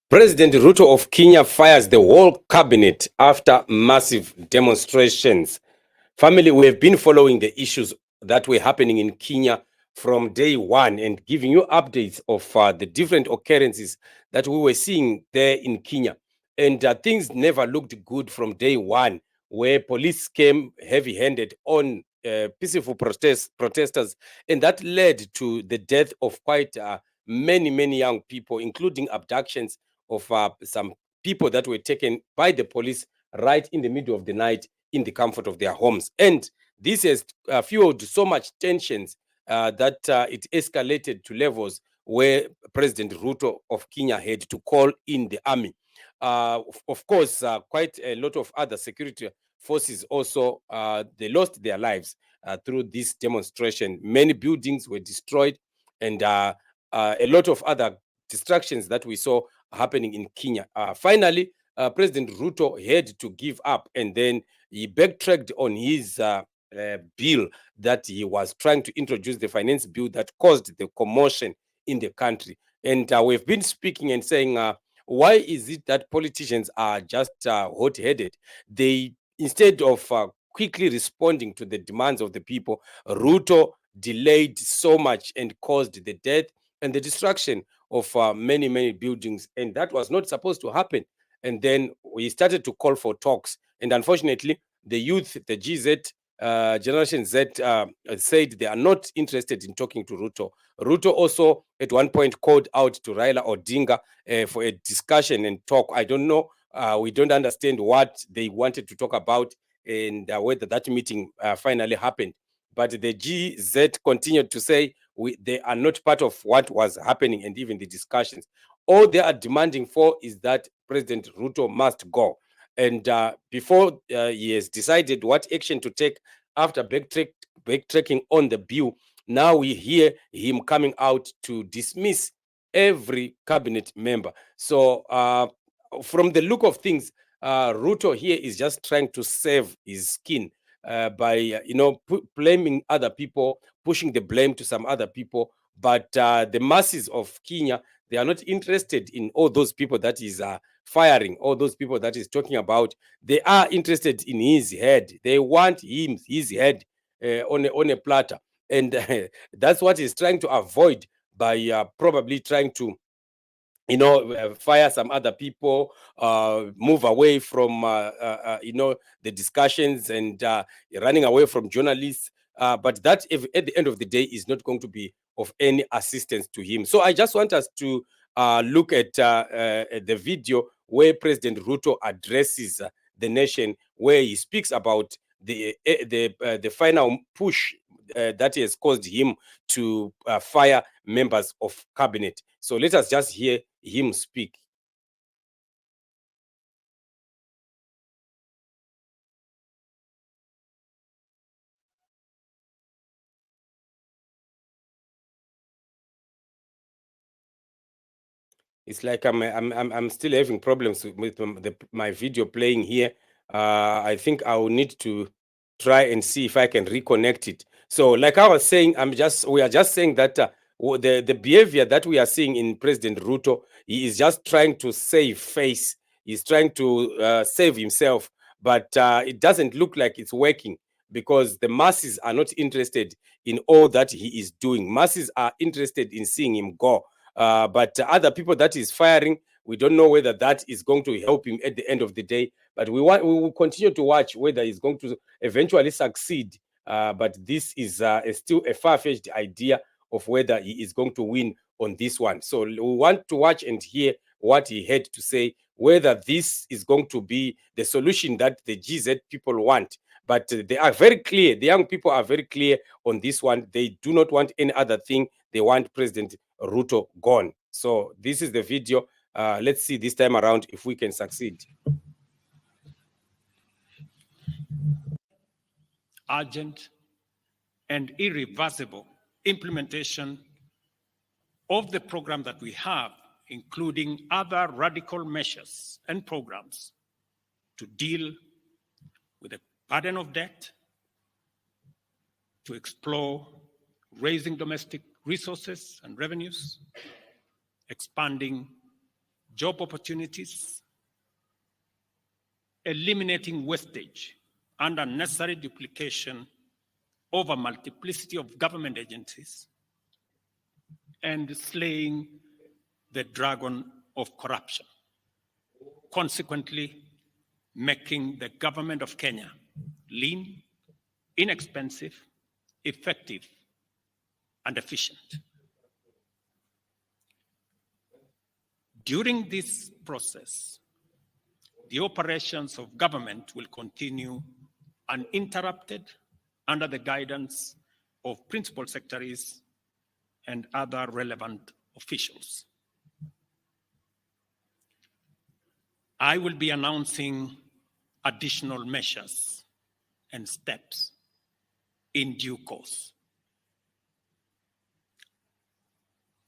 President Ruto of Kenya fires the whole cabinet after massive demonstrations. Family, we have been following the issues that were happening in Kenya from day one and giving you updates of the different occurrences that we were seeing there in Kenya. And things never looked good from day one, where police came heavy-handed on peaceful protesters, and that led to the death of quite many young people, including abductions of some people that were taken by the police right in the middle of the night in the comfort of their homes. And this has fueled so much tensions that it escalated to levels where President Ruto of Kenya had to call in the army. Of course, quite a lot of other security forces also, they lost their lives through this demonstration. Many buildings were destroyed, and a lot of other distractions that we saw happening in Kenya. Finally, President Ruto had to give up, and then he backtracked on his bill that he was trying to introduce, the finance bill that caused the commotion in the country. And we've been speaking and saying, why is it that politicians are just hot-headed? They, instead of quickly responding to the demands of the people, Ruto delayed so much and caused the death and the destruction of many buildings, and that was not supposed to happen. And then we started to call for talks, and unfortunately the youth, the GZ, Generation Z, said they are not interested in talking to Ruto. Ruto also at one point called out to Raila Odinga for a discussion and talk. I don't know, we don't understand what they wanted to talk about, and whether that meeting finally happened. But the GZ continued to say they are not part of what was happening and even the discussions. All they are demanding for is that President Ruto must go. And before he has decided what action to take after backtracking on the bill, now we hear him coming out to dismiss every cabinet member. So from the look of things, Ruto here is just trying to save his skin by blaming other people, pushing the blame to some other people. But the masses of Kenya, they are not interested in all those people that is firing, all those people that is talking about. They are interested in his head. They want his head on a platter, and that's what he's trying to avoid by probably trying to fire some other people, move away from the discussions, and running away from journalists. But that, if, at the end of the day, is not going to be of any assistance to him. So I just want us to look at the video where President Ruto addresses the nation, where he speaks about the final push that has caused him to fire members of cabinet. So let us just hear him speak. It's like I'm still having problems with my video playing here. I think I will need to try and see if I can reconnect it. So, like I was saying, we are just saying that the behavior that we are seeing in President Ruto, he is just trying to save face. He's trying to save himself, but it doesn't look like it's working, because the masses are not interested in all that he is doing. Masses are interested in seeing him go. But other people that is firing, we don't know whether that is going to help him at the end of the day. But we will continue to watch whether he's going to eventually succeed. But this is still a far-fetched idea of whether he is going to win on this one. So we want to watch and hear what he had to say, whether this is going to be the solution that the GZ people want. But they are very clear. The young people are very clear on this one. They do not want any other thing. They want President Ruto gone. So this is the video. Let's see this time around if we can succeed. Urgent and irreversible implementation of the program that we have, including other radical measures and programs to deal with the burden of debt, to explore raising domestic resources and revenues, expanding job opportunities, eliminating wastage and unnecessary duplication of a multiplicity of government agencies, and slaying the dragon of corruption, consequently making the government of Kenya lean, inexpensive, effective, and efficient. During this process, the operations of government will continue uninterrupted under the guidance of principal secretaries and other relevant officials. I will be announcing additional measures and steps in due course.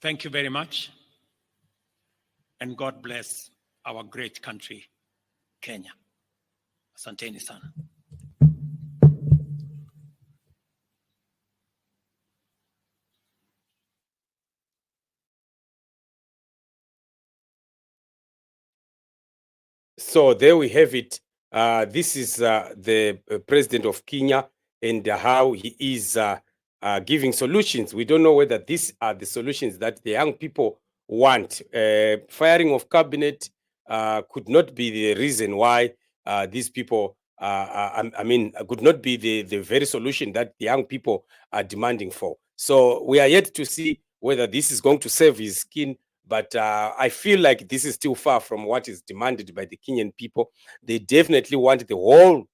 Thank you very much, and God bless our great country, Kenya. Asanteni sana. So there we have it. This is the president of Kenya and how he is giving solutions. We don't know whether these are the solutions that the young people want. Firing of cabinet could not be the reason why these people, could not be the very solution that the young people are demanding for. So we are yet to see whether this is going to save his skin. But I feel like this is still far from what is demanded by the Kenyan people. They definitely want the whole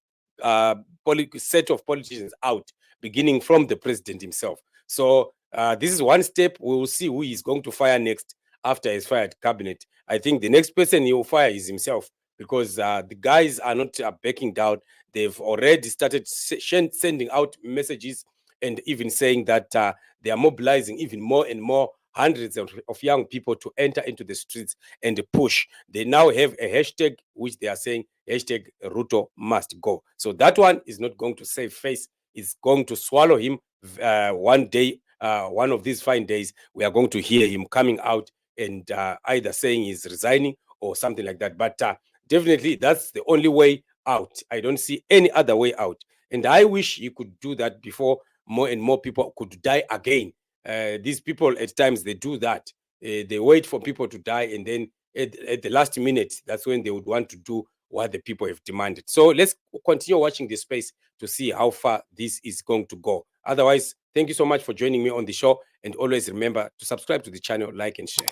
set of politicians out, beginning from the president himself. So this is one step. We will see who is going to fire next after he's fired cabinet. I think the next person he will fire is himself, because the guys are not backing down. They've already started sending out messages and even saying that they are mobilizing even more and more hundreds of young people to enter into the streets and push. They now have a hashtag which they are saying hashtag Ruto must go. So that one is not going to save face. It's going to swallow him one day. One of these fine days, we are going to hear him coming out and either saying he's resigning or something like that. But definitely that's the only way out. I don't see any other way out. And I wish he could do that before more and more people could die again. These people at times they do that. They wait for people to die, and then at the last minute, that's when they would want to do what the people have demanded. So let's continue watching this space to see how far this is going to go. Otherwise, thank you so much for joining me on the show, and always remember to subscribe to the channel, like and share.